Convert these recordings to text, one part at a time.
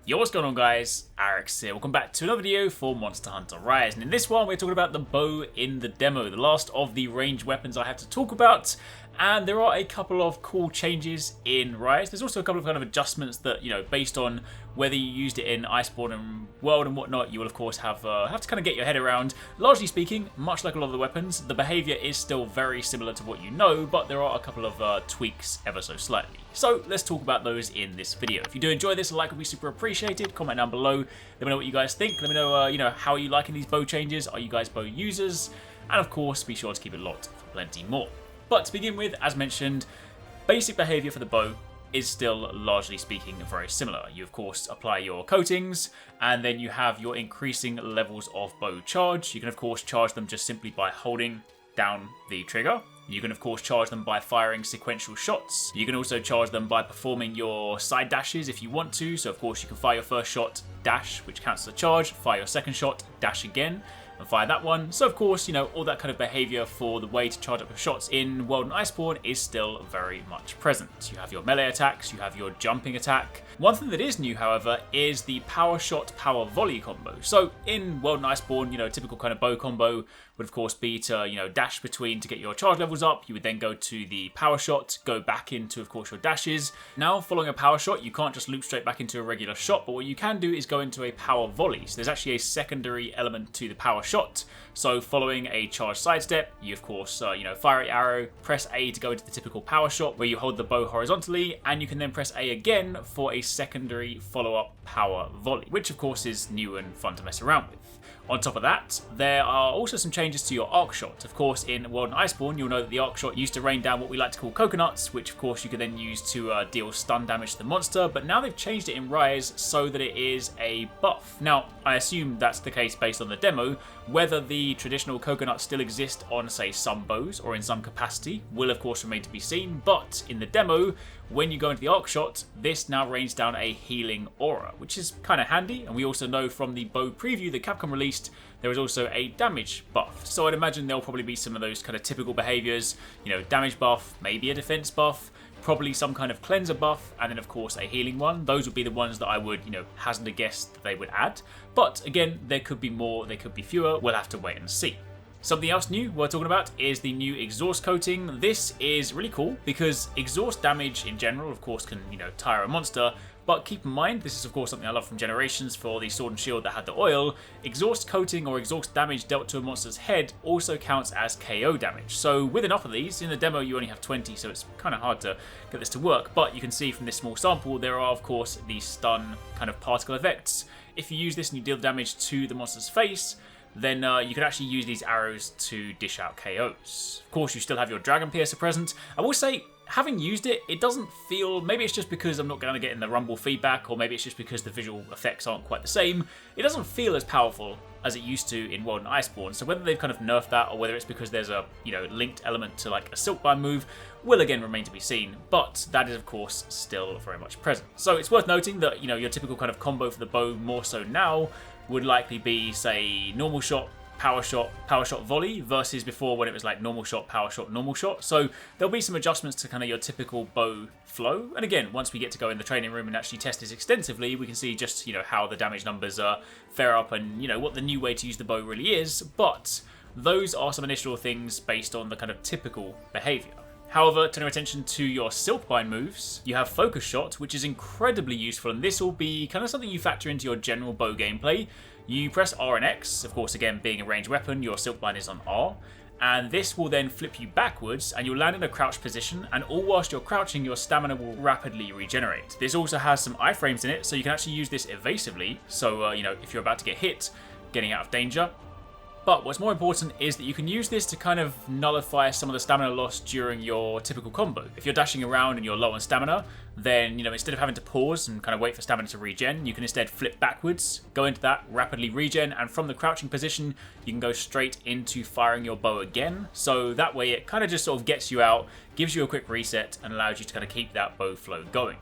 Yo, what's going on guys? Arekkz here. Welcome back to another video for Monster Hunter Rise. And in this one we're talking about the bow in the demo, the last of the ranged weapons I have to talk about. And there are a couple of cool changes in Rise. There's also a couple of kind of adjustments that, based on whether you used it in Iceborne and World and whatnot, you will of course have to kind of get your head around. Largely speaking, much like a lot of the weapons, the behaviour is still very similar to what you know, but there are a couple of tweaks ever so slightly. So let's talk about those in this video. If you do enjoy this, a like would be super appreciated. Comment down below. Let me know what you guys think. Let me know, how are you liking these bow changes? Are you guys bow users? And of course, be sure to keep it locked for plenty more. But to begin with, as mentioned, basic behaviour for the bow is still, largely speaking, very similar. You, of course, apply your coatings, and then you have your increasing levels of bow charge. You can, of course, charge them just simply by holding down the trigger. You can, of course, charge them by firing sequential shots. You can also charge them by performing your side dashes if you want to. So, of course, you can fire your first shot, dash, which counts as a charge, fire your second shot, dash again, and fire that one. So of course, all that kind of behaviour for the way to charge up your shots in World and Iceborne is still very much present. You have your melee attacks, you have your jumping attack. One thing that is new, however, is the Powershot Power Volley combo. So in World and Iceborne, typical kind of bow combo would of course be to, dash between to get your charge levels up. You would then go to the power shot, go back into, of course, your dashes. Now, following a power shot, you can't just loop straight back into a regular shot, but what you can do is go into a power volley. So there's actually a secondary element to the power shot. So following a charge sidestep, you of course, fire an arrow, press A to go into the typical power shot where you hold the bow horizontally, and you can then press A again for a secondary follow-up power volley, which of course is new and fun to mess around with. On top of that, there are also some changes to your arc shot. Of course, in World and Iceborne, you'll know that the arc shot used to rain down what we like to call coconuts, which of course you could then use to deal stun damage to the monster, but now they've changed it in Rise so that it is a buff. Now, I assume that's the case based on the demo. Whether the traditional coconuts still exist on, say, some bows or in some capacity will of course remain to be seen, but in the demo, when you go into the arc shot, this now rains down a healing aura, which is kind of handy, and we also know from the bow preview that Capcom released, there is also a damage buff. So I'd imagine there'll probably be some of those kind of typical behaviours, damage buff, maybe a defense buff, probably some kind of cleanser buff, and then of course a healing one. Those would be the ones that I would, hazard a guess that they would add. But again, there could be more, there could be fewer, we'll have to wait and see. Something else new we're talking about is the new exhaust coating. This is really cool because exhaust damage in general, of course, can, tire a monster. But keep in mind, this is of course something I love from Generations for the Sword and Shield that had the oil. Exhaust coating or exhaust damage dealt to a monster's head also counts as KO damage. So with enough of these, in the demo you only have 20, so it's kind of hard to get this to work. But you can see from this small sample, there are of course these stun kind of particle effects. If you use this and you deal damage to the monster's face, then you can actually use these arrows to dish out KOs. Of course, you still have your Dragon Piercer present. I will say, having used it, it doesn't feel, maybe it's just because I'm not going to get in the rumble feedback, or maybe it's just because the visual effects aren't quite the same. It doesn't feel as powerful as it used to in World and Iceborne, so whether they've kind of nerfed that, or whether it's because there's a, linked element to like a Silkbind move, will again remain to be seen, but that is of course still very much present. So it's worth noting that, your typical kind of combo for the bow more so now would likely be, say, normal shot, power shot, volley, versus before when it was like normal shot, normal shot. So there'll be some adjustments to kind of your typical bow flow. And again, once we get to go in the training room and actually test this extensively, we can see just, how the damage numbers fare up and, what the new way to use the bow really is. But those are some initial things based on the kind of typical behavior. However, turning our attention to your Silkbind moves, you have Focus Shot, which is incredibly useful, and this will be kind of something you factor into your general bow gameplay. You press R and X, of course, again, being a ranged weapon, your Silkbind is on R, and this will then flip you backwards, and you'll land in a crouched position, and all whilst you're crouching, your stamina will rapidly regenerate. This also has some iframes in it, so you can actually use this evasively, so, if you're about to get hit, getting out of danger. But what's more important is that you can use this to kind of nullify some of the stamina loss during your typical combo. If you're dashing around and you're low on stamina, then, instead of having to pause and kind of wait for stamina to regen, you can instead flip backwards, go into that, rapidly regen, and from the crouching position, you can go straight into firing your bow again. So that way it kind of just sort of gets you out, gives you a quick reset, and allows you to kind of keep that bow flow going.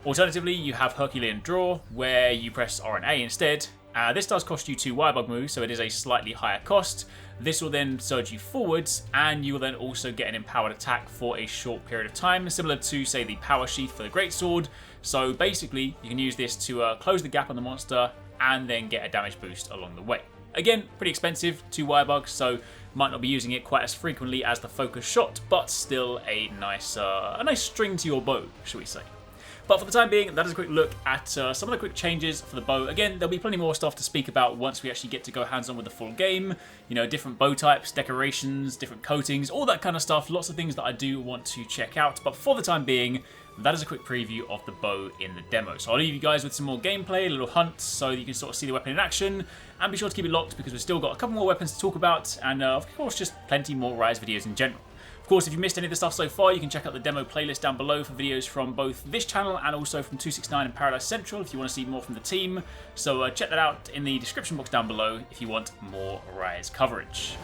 Alternatively, you have Herculean Draw, where you press R and A instead, This does cost you 2 Wirebug moves, so it is a slightly higher cost. This will then surge you forwards, and you will then also get an empowered attack for a short period of time, similar to, say, the Power Sheath for the Greatsword. So basically, you can use this to close the gap on the monster, and then get a damage boost along the way. Again, pretty expensive, 2 Wirebugs, so might not be using it quite as frequently as the Focus Shot, but still a nice string to your bow, shall we say. But for the time being, that is a quick look at some of the quick changes for the bow. Again, there'll be plenty more stuff to speak about once we actually get to go hands-on with the full game. You know, different bow types, decorations, different coatings, all that kind of stuff. Lots of things that I do want to check out. But for the time being, that is a quick preview of the bow in the demo. So I'll leave you guys with some more gameplay, a little hunt, so you can sort of see the weapon in action. And be sure to keep it locked, because we've still got a couple more weapons to talk about. And of course, just plenty more Rise videos in general. Of course, if you missed any of the stuff so far, you can check out the demo playlist down below for videos from both this channel and also from 269 and Paradise Central if you want to see more from the team. So check that out in the description box down below if you want more Rise coverage.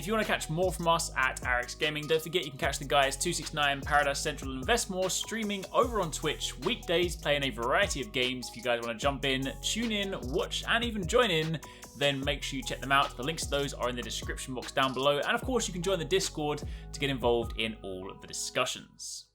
you want to catch more from us at Arekkz Gaming, don't forget you can catch the guys TwoSixNine, Paradise Central and Invest More streaming over on Twitch weekdays, playing a variety of games. If you guys want to jump in, tune in, watch and even join in, then make sure you check them out. The links to those are in the description box down below, and of course you can join the Discord to get involved in all of the discussions.